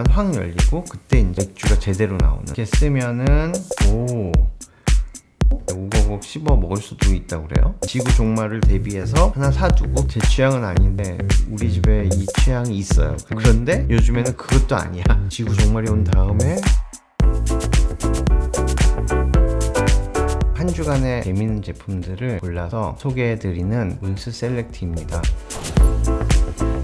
확 열리고 그때 이제 맥주가 제대로 나오는. 이렇게 쓰면은 우거곡 씹어 먹을 수도 있다고 그래요. 지구 종말을 대비해서 하나 사두고, 제 취향은 아닌데 우리 집에 이 취향이 있어요. 그런데 요즘에는 그것도 아니야. 지구 종말이 온 다음에 한 주간의 재밌는 제품들을 골라서 소개해드리는 문스 셀렉트입니다.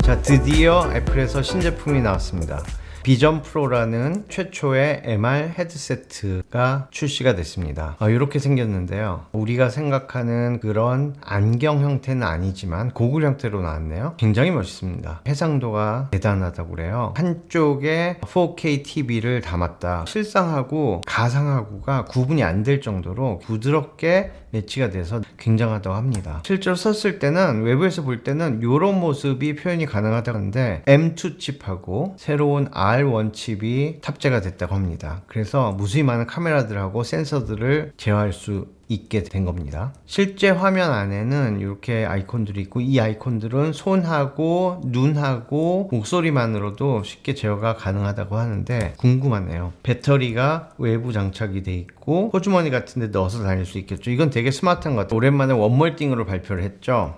자, 드디어 애플에서 신제품이 나왔습니다. 비전 프로라는 최초의 MR 헤드세트가 출시가 됐습니다. 이렇게 생겼는데요. 우리가 생각하는 그런 안경 형태는 아니지만 고글 형태로 나왔네요. 굉장히 멋있습니다. 해상도가 대단하다고 그래요. 한쪽에 4K TV를 담았다. 실상하고 가상하고가 구분이 안 될 정도로 부드럽게 매치가 돼서 굉장하다고 합니다. 실제로 썼을 때는, 외부에서 볼 때는 이런 모습이 표현이 가능하다고 하는데 M2 칩하고 새로운 R1 칩이 탑재가 됐다고 합니다. 그래서 무수히 많은 카메라들하고 센서들을 제어할 수 있게 된 겁니다. 실제 화면 안에는 이렇게 아이콘들이 있고, 이 아이콘들은 손하고 눈하고 목소리만으로도 쉽게 제어가 가능하다고 하는데 궁금하네요. 배터리가 외부 장착이 돼 있고 호주머니 같은 데 넣어서 다닐 수 있겠죠. 이건 되게 스마트한 것 같아요. 오랜만에 원몰띵으로 발표를 했죠.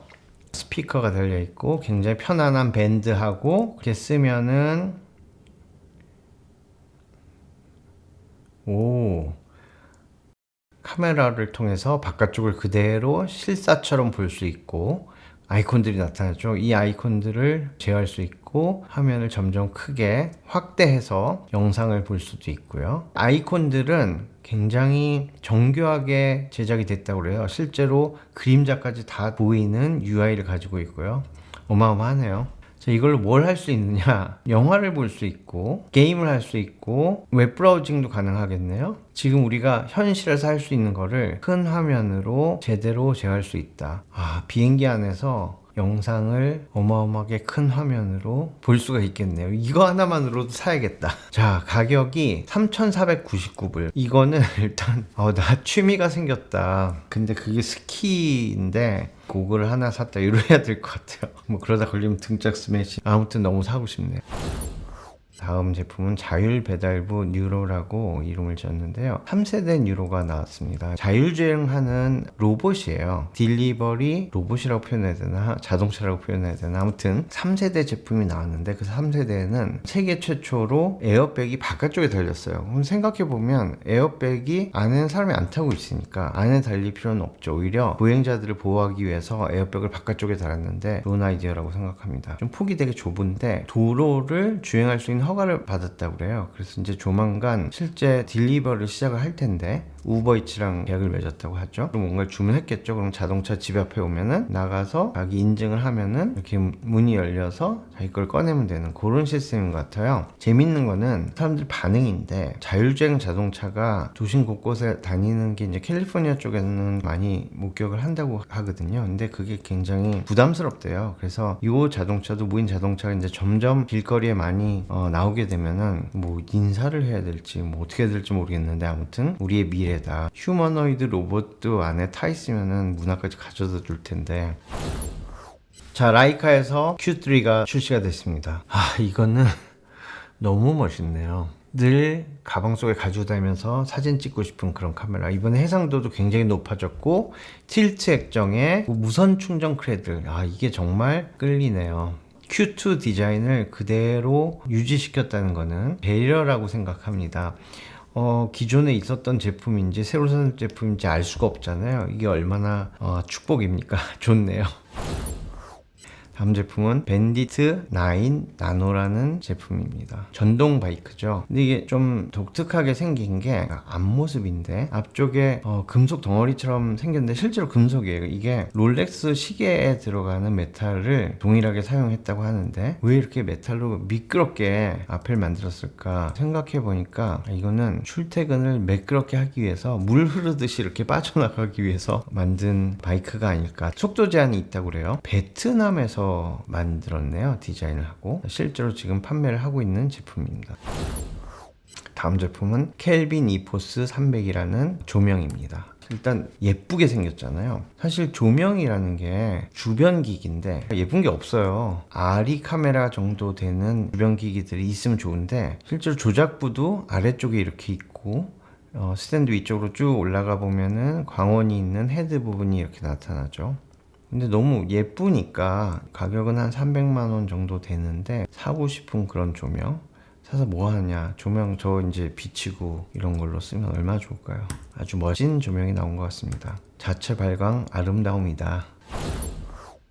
스피커가 달려 있고 굉장히 편안한 밴드하고, 이렇게 쓰면은 카메라를 통해서 바깥쪽을 그대로 실사처럼 볼 수 있고, 아이콘들이 나타나죠. 이 아이콘들을 제어할 수 있고, 화면을 점점 크게 확대해서 영상을 볼 수도 있고요. 아이콘들은 굉장히 정교하게 제작이 됐다고 그래요. 실제로 그림자까지 다 보이는 UI를 가지고 있고요. 어마어마하네요. 자, 이걸로 뭘 할 수 있느냐? 영화를 볼 수 있고, 게임을 할 수 있고, 웹브라우징도 가능하겠네요. 지금 우리가 현실에서 할 수 있는 거를 큰 화면으로 제대로 제어할 수 있다. 비행기 안에서 영상을 어마어마하게 큰 화면으로 볼 수가 있겠네요. 이거 하나만으로도 사야겠다. 자, 가격이 3,499불. 이거는 일단 나 취미가 생겼다. 근데 그게 스키인데 고글을 하나 샀다 이래야 될 것 같아요. 뭐 그러다 걸리면 등짝 스매시. 아무튼 너무 사고 싶네요. 다음 제품은 자율배달부 뉴로라고 이름을 지었는데요. 3세대 뉴로가 나왔습니다. 자율주행하는 로봇이에요. 딜리버리 로봇이라고 표현해야 되나, 자동차라고 표현해야 되나, 아무튼 3세대 제품이 나왔는데, 그 3세대는 세계 최초로 에어백이 바깥쪽에 달렸어요. 그럼 생각해보면 에어백이 안에는 사람이 안 타고 있으니까 안에 달릴 필요는 없죠. 오히려 보행자들을 보호하기 위해서 에어백을 바깥쪽에 달았는데 좋은 아이디어라고 생각합니다. 좀 폭이 되게 좁은데 도로를 주행할 수 있는 허가를 받았다고 그래요. 그래서 이제 조만간 실제 딜리버리를 시작을 할 텐데, 우버이츠랑 계약을 맺었다고 하죠. 그럼 뭔가를 주문했겠죠. 그럼 자동차 집 앞에 오면은 나가서 자기 인증을 하면은 이렇게 문이 열려서 자기 걸 꺼내면 되는 그런 시스템인 것 같아요. 재밌는 거는 사람들 반응인데, 자율주행 자동차가 도심 곳곳에 다니는 게 이제 캘리포니아 쪽에는 많이 목격을 한다고 하거든요. 근데 그게 굉장히 부담스럽대요. 그래서 이 자동차도, 무인 자동차가 이제 점점 길거리에 많이 나오게 되면은 뭐 인사를 해야 될지 뭐 어떻게 해야 될지 모르겠는데, 아무튼 우리의 미래다. 휴머노이드 로봇도 안에 타 있으면은 문화까지 가져다 줄 텐데. 자, 라이카에서 Q3가 출시가 됐습니다. 이거는 너무 멋있네요. 늘 가방 속에 가지고 다니면서 사진 찍고 싶은 그런 카메라. 이번에 해상도도 굉장히 높아졌고, 틸트 액정에 무선 충전 크레들. 이게 정말 끌리네요. Q2 디자인을 그대로 유지시켰다는 거는 배려라고 생각합니다. 기존에 있었던 제품인지 새로 산 제품인지 알 수가 없잖아요. 이게 얼마나 축복입니까? 좋네요. 다음 제품은 밴디트 9 나노라는 제품입니다. 전동 바이크죠. 근데 이게 좀 독특하게 생긴 게 앞모습인데, 앞쪽에 금속 덩어리처럼 생겼는데 실제로 금속이에요. 이게 롤렉스 시계에 들어가는 메탈을 동일하게 사용했다고 하는데, 왜 이렇게 메탈로 미끄럽게 앞을 만들었을까 생각해 보니까, 이거는 출퇴근을 매끄럽게 하기 위해서, 물 흐르듯이 이렇게 빠져나가기 위해서 만든 바이크가 아닐까. 속도 제한이 있다고 그래요. 베트남에서 만들었네요. 디자인을 하고 실제로 지금 판매를 하고 있는 제품입니다. 다음 제품은 켈빈 이포스 300이라는 조명입니다. 일단 예쁘게 생겼잖아요. 사실 조명이라는 게 주변 기기인데 예쁜 게 없어요. 아리 카메라 정도 되는 주변 기기들이 있으면 좋은데 실제로 조작부도 아래쪽에 이렇게 있고 스탠드 위쪽으로 쭉 올라가 보면은 광원이 있는 헤드 부분이 이렇게 나타나죠. 근데 너무 예쁘니까 가격은 한 300만 원 정도 되는데 사고 싶은 그런 조명 사서 뭐 하냐, 조명 저 이제 비치고 이런 걸로 쓰면 얼마나 좋을까요? 아주 멋진 조명이 나온 것 같습니다. 자체 발광 아름다움이다.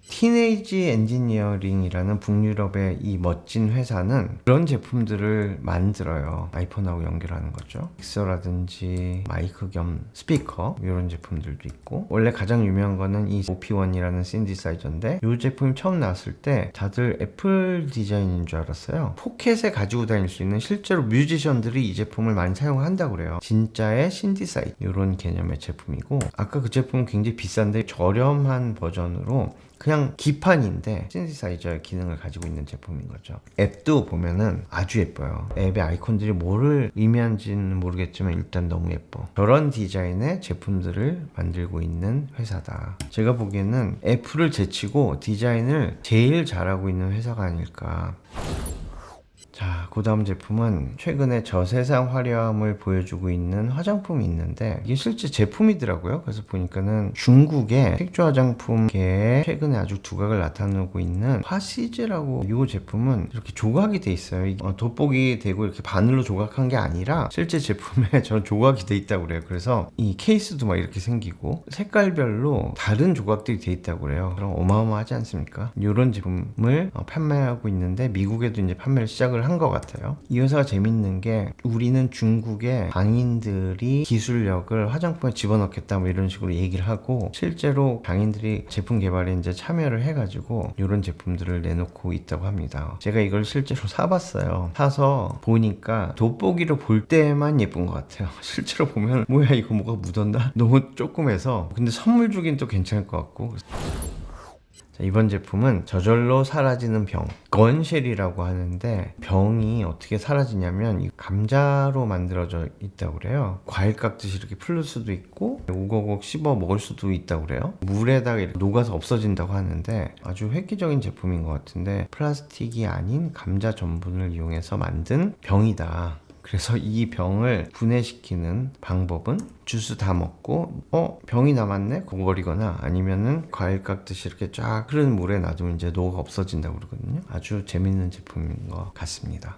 티네이지 엔지니어링이라는 북유럽의 이 멋진 회사는 그런 제품들을 만들어요. 아이폰하고 연결하는 거죠. 믹서라든지 마이크 겸 스피커 이런 제품들도 있고, 원래 가장 유명한 거는 이 OP1이라는 신디사이저인데 이 제품이 처음 나왔을 때 다들 애플 디자인인 줄 알았어요. 포켓에 가지고 다닐 수 있는, 실제로 뮤지션들이 이 제품을 많이 사용한다고 그래요. 진짜의 신디사이저 이런 개념의 제품이고, 아까 그 제품은 굉장히 비싼데 저렴한 버전으로 그냥 기판인데 신디사이저의 기능을 가지고 있는 제품인 거죠. 앱도 보면은 아주 예뻐요. 앱의 아이콘들이 뭐를 의미하는지는 모르겠지만 일단 너무 예뻐. 저런 디자인의 제품들을 만들고 있는 회사다. 제가 보기에는 애플을 제치고 디자인을 제일 잘하고 있는 회사가 아닐까. 자, 그 다음 제품은 최근에 저세상 화려함을 보여주고 있는 화장품이 있는데 이게 실제 제품이더라고요. 그래서 보니까는 중국의 색조 화장품계에 최근에 아주 두각을 나타내고 있는 화시즈라고, 이 제품은 이렇게 조각이 돼 있어요. 돋보기 되고 이렇게 바늘로 조각한 게 아니라 실제 제품에 저런 조각이 돼 있다고 그래요. 그래서 이 케이스도 막 이렇게 생기고 색깔별로 다른 조각들이 돼 있다고 그래요. 그럼 어마어마하지 않습니까? 이런 제품을 판매하고 있는데 미국에도 이제 판매를 시작을 한 것 같아요. 이 회사가 재밌는 게 우리는 중국의 장인들이 기술력을 화장품에 집어넣겠다 뭐 이런 식으로 얘기를 하고, 실제로 장인들이 제품 개발에 이제 참여를 해가지고 이런 제품들을 내놓고 있다고 합니다. 제가 이걸 실제로 사봤어요. 사서 보니까 돋보기로 볼 때만 예쁜 것 같아요. 실제로 보면 뭐야 이거 뭐가 묻었나? 너무 조그매서. 근데 선물 주긴 또 괜찮을 것 같고. 자, 이번 제품은 저절로 사라지는 병, 건쉘이라고 하는데, 병이 어떻게 사라지냐면 이 감자로 만들어져 있다고 그래요. 과일 깎듯이 이렇게 풀릴 수도 있고 우거곡 씹어 먹을 수도 있다고 그래요. 물에다가 이렇게 녹아서 없어진다고 하는데 아주 획기적인 제품인 것 같은데, 플라스틱이 아닌 감자 전분을 이용해서 만든 병이다. 그래서 이 병을 분해시키는 방법은 주스 다 먹고 병이 남았네? 그거 버리거나 아니면은 과일 깎듯이 이렇게 쫙 흐르는 물에 놔두면 이제 녹아 없어진다고 그러거든요. 아주 재밌는 제품인 것 같습니다.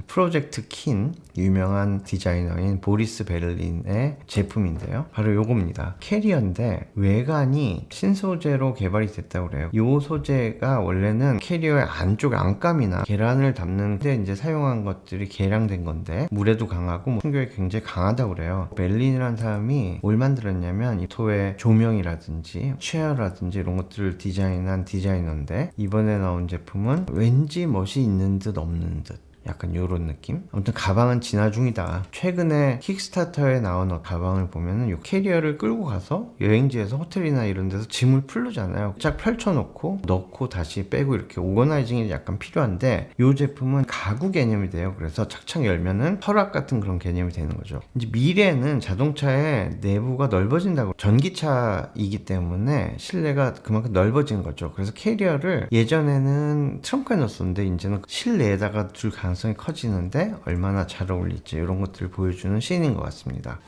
프로젝트 킨, 유명한 디자이너인 보리스 베를린의 제품인데요. 바로 요겁니다. 캐리어인데 외관이 신소재로 개발이 됐다고 그래요. 이 소재가 원래는 캐리어의 안쪽 안감이나 계란을 담는 데 이제 사용한 것들이 개량된 건데 물에도 강하고 충격이 굉장히 강하다고 그래요. 베를린이라는 사람이 뭘 만들었냐면 이토의 조명이라든지 체어라든지 이런 것들을 디자인한 디자이너인데, 이번에 나온 제품은 왠지 멋이 있는 듯 없는 듯, 약간 요런 느낌? 아무튼 가방은 진화 중이다. 최근에 킥스타터에 나온 가방을 보면은 요 캐리어를 끌고 가서 여행지에서 호텔이나 이런 데서 짐을 풀르잖아요. 쫙 펼쳐놓고 넣고 다시 빼고 이렇게 오거나이징이 약간 필요한데, 요 제품은 가구 개념이 돼요. 그래서 착착 열면은 서랍 같은 그런 개념이 되는 거죠. 이제 미래에는 자동차의 내부가 넓어진다고, 전기차이기 때문에 실내가 그만큼 넓어진 거죠. 그래서 캐리어를 예전에는 트렁크에 넣었었는데 이제는 실내에다가 둘 가능성이 커지는데 얼마나 잘 어울릴지 이런 것들을 보여주는 씬인 것 같습니다.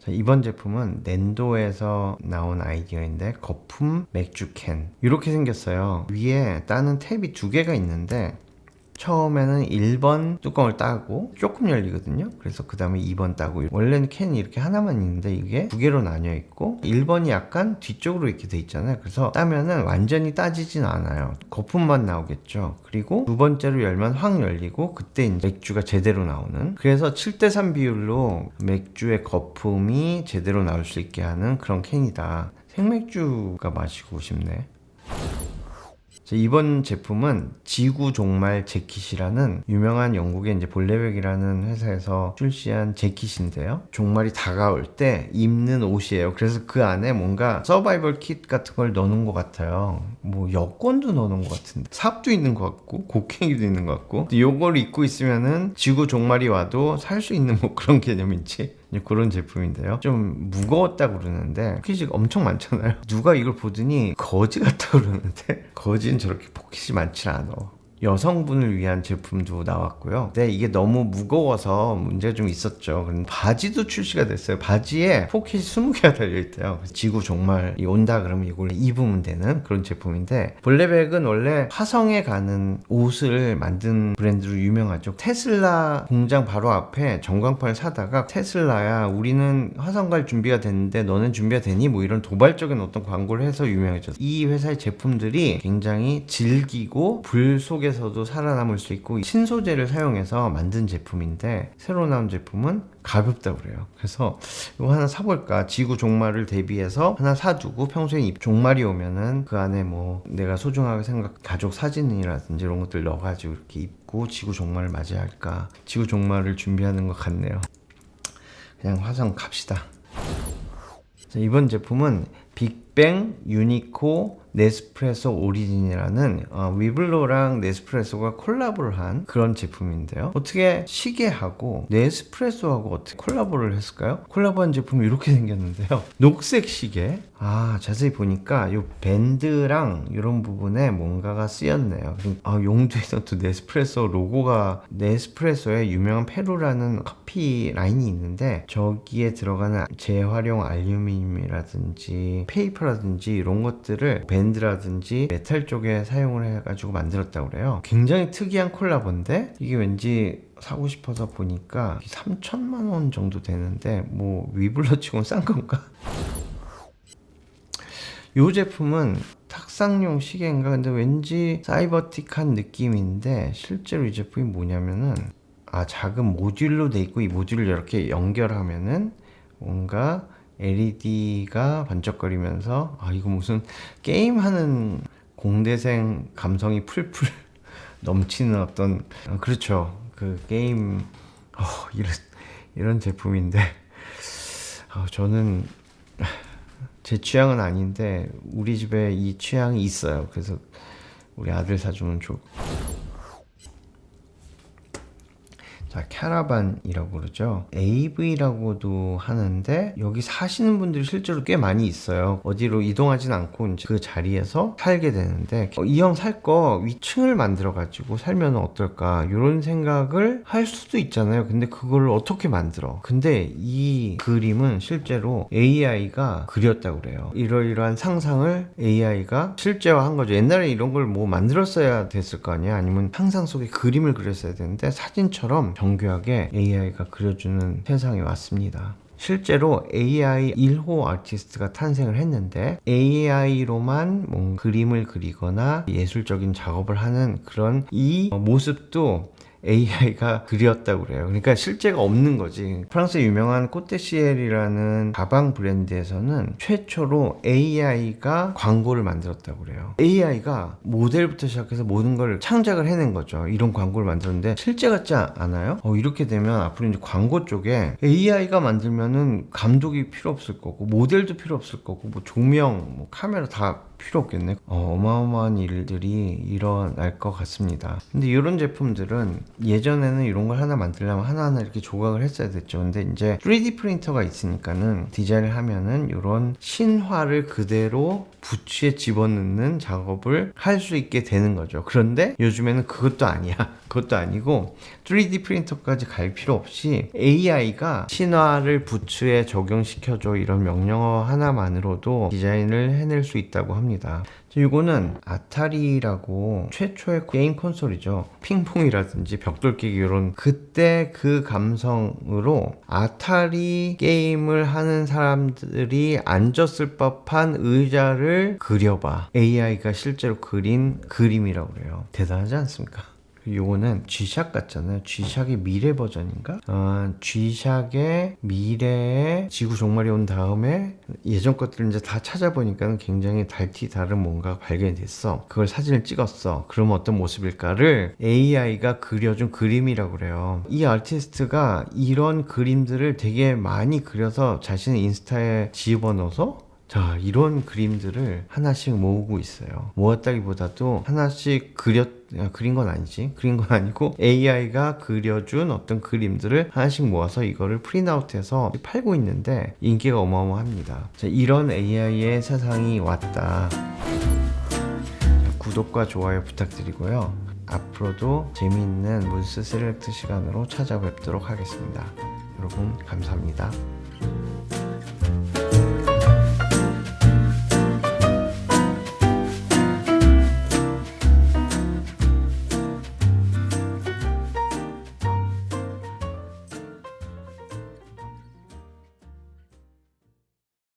자, 이번 제품은 낸도에서 나온 아이디어인데 거품 맥주 캔 이렇게 생겼어요. 위에 따는 탭이 두 개가 있는데 처음에는 1번 뚜껑을 따고 조금 열리거든요. 그래서 그 다음에 2번 따고, 원래는 캔이 이렇게 하나만 있는데 이게 두 개로 나뉘어 있고 1번이 약간 뒤쪽으로 이렇게 돼 있잖아요. 그래서 따면은 완전히 따지진 않아요. 거품만 나오겠죠. 그리고 두 번째로 열면 확 열리고 그때 이제 맥주가 제대로 나오는, 그래서 7대3 비율로 맥주의 거품이 제대로 나올 수 있게 하는 그런 캔이다. 생맥주가 마시고 싶네. 이번 제품은 지구 종말 재킷이라는 유명한 영국의 이제 볼레백이라는 회사에서 출시한 재킷인데요. 종말이 다가올 때 입는 옷이에요. 그래서 그 안에 뭔가 서바이벌 킷 같은 걸 넣어놓은 것 같아요. 뭐 여권도 넣어놓은 것 같은데, 삽도 있는 것 같고 곡괭이도 있는 것 같고, 요걸 입고 있으면은 지구 종말이 와도 살 수 있는 뭐 그런 개념인지 그런 제품인데요. 좀 무거웠다고 그러는데 포켓이 엄청 많잖아요. 누가 이걸 보더니 거지 같다고 그러는데 거지는 저렇게 포켓이 많지 않아. 여성분을 위한 제품도 나왔고요. 근데 이게 너무 무거워서 문제가 좀 있었죠. 그럼 바지도 출시가 됐어요. 바지에 포켓이 20개가 달려있대요. 지구 종말이 온다 그러면 이걸 입으면 되는 그런 제품인데, 블랙백은 원래 화성에 가는 옷을 만든 브랜드로 유명하죠. 테슬라 공장 바로 앞에 전광판을 사다가 테슬라야 우리는 화성 갈 준비가 됐는데 너는 준비가 되니? 뭐 이런 도발적인 어떤 광고를 해서 유명해졌어요. 이 회사의 제품들이 굉장히 질기고 불 속에서도 살아남을 수 있고 신소재를 사용해서 만든 제품인데, 새로 나온 제품은 가볍다고 그래요. 그래서 이거 하나 사볼까, 지구 종말을 대비해서 하나 사두고 평소에 종말이 오면은 그 안에 뭐 내가 소중하게 생각 가족 사진이라든지 이런 것들 넣어가지고 이렇게 입고 지구 종말을 맞이할까, 지구 종말을 준비하는 것 같네요. 그냥 화성 갑시다. 이번 제품은 빅뱅 유니코 네스프레소 오리진이라는 위블로랑 네스프레소가 콜라보를 한 그런 제품인데요. 어떻게 시계하고 네스프레소하고 어떻게 콜라보를 했을까요? 콜라보한 제품이 이렇게 생겼는데요. 녹색 시계. 자세히 보니까 이 밴드랑 이런 부분에 뭔가가 쓰였네요. 용두에서 또 네스프레소 로고가, 네스프레소의 유명한 페루라는 커피 라인이 있는데 저기에 들어가는 재활용 알루미늄이라든지 페이퍼라든지 이런 것들을 밴드라든지 메탈 쪽에 사용을 해가지고 만들었다고 그래요. 굉장히 특이한 콜라보인데 이게 왠지 사고 싶어서 보니까 3천만 원 정도 되는데 뭐 위블러 치고는 싼 건가? 이 제품은 탁상용 시계인가? 근데 왠지 사이버틱한 느낌인데 실제로 이 제품이 뭐냐면은 작은 모듈로 돼 있고 이 모듈을 이렇게 연결하면은 뭔가 LED가 반짝거리면서 이거 무슨 게임하는 공대생 감성이 풀풀 넘치는 어떤 그렇죠. 그 게임 이런 제품인데 저는 제 취향은 아닌데 우리 집에 이 취향이 있어요. 그래서 우리 아들 사주면 좋고. 자, 캐러반이라고 그러죠. AV라고도 하는데 여기 사시는 분들이 실제로 꽤 많이 있어요. 어디로 이동하진 않고 이제 그 자리에서 살게 되는데 이 형 살 거 위층을 만들어 가지고 살면 어떨까 이런 생각을 할 수도 있잖아요. 근데 그걸 어떻게 만들어? 근데 이 그림은 실제로 AI가 그렸다고 그래요. 이러이러한 상상을 AI가 실제화한 거죠. 옛날에 이런 걸 뭐 만들었어야 됐을 거 아니야. 아니면 상상 속에 그림을 그렸어야 되는데 사진처럼 정교하게 AI가 그려주는 세상이 왔습니다. 실제로 AI 1호 아티스트가 탄생을 했는데 AI로만 그림을 그리거나 예술적인 작업을 하는 그런 이 모습도 AI가 그렸다고 그래요. 그러니까 실제가 없는 거지. 프랑스의 유명한 코테시엘이라는 가방 브랜드에서는 최초로 AI가 광고를 만들었다고 그래요. AI가 모델부터 시작해서 모든 걸 창작을 해낸 거죠. 이런 광고를 만들었는데 실제 같지 않아요? 이렇게 되면 앞으로 이제 광고 쪽에 AI가 만들면은 감독이 필요 없을 거고 모델도 필요 없을 거고 뭐 조명, 뭐 카메라 다 필요 없겠네. 어마어마한 일들이 일어날 것 같습니다. 근데 이런 제품들은 예전에는 이런 걸 하나 만들려면 하나하나 이렇게 조각을 했어야 됐죠. 근데 이제 3D 프린터가 있으니까는 디자인을 하면은 이런 신화를 그대로 부츠에 집어넣는 작업을 할 수 있게 되는 거죠. 그런데 요즘에는 그것도 아니야. 그것도 아니고 3D 프린터까지 갈 필요 없이 AI가 신화를 부츠에 적용시켜줘 이런 명령어 하나만으로도 디자인을 해낼 수 있다고 합니다. 이거는 아타리라고 최초의 게임 콘솔이죠. 핑퐁이라든지 벽돌깨기 이런 그때 그 감성으로 아타리 게임을 하는 사람들이 앉았을 법한 의자를 그려봐. AI가 실제로 그린 그림이라고 그래요. 대단하지 않습니까? 요거는 G샥 같잖아요. G샥의 미래 버전인가? G샥의 미래에 지구 종말이 온 다음에 예전 것들을 이제 다 찾아보니까 굉장히 달티 다른 뭔가가 발견이 됐어. 그걸 사진을 찍었어. 그러면 어떤 모습일까를 AI가 그려준 그림이라고 그래요. 이 아티스트가 이런 그림들을 되게 많이 그려서 자신의 인스타에 집어넣어서 자, 이런 그림들을 하나씩 모으고 있어요. 모았다기보다도 하나씩 그린 건 아니지. 그린 건 아니고 AI가 그려준 어떤 그림들을 하나씩 모아서 이거를 프린트아웃해서 팔고 있는데 인기가 어마어마합니다. 자, 이런 AI의 세상이 왔다. 자, 구독과 좋아요 부탁드리고요. 앞으로도 재미있는 문스 셀렉트 시간으로 찾아뵙도록 하겠습니다. 여러분 감사합니다.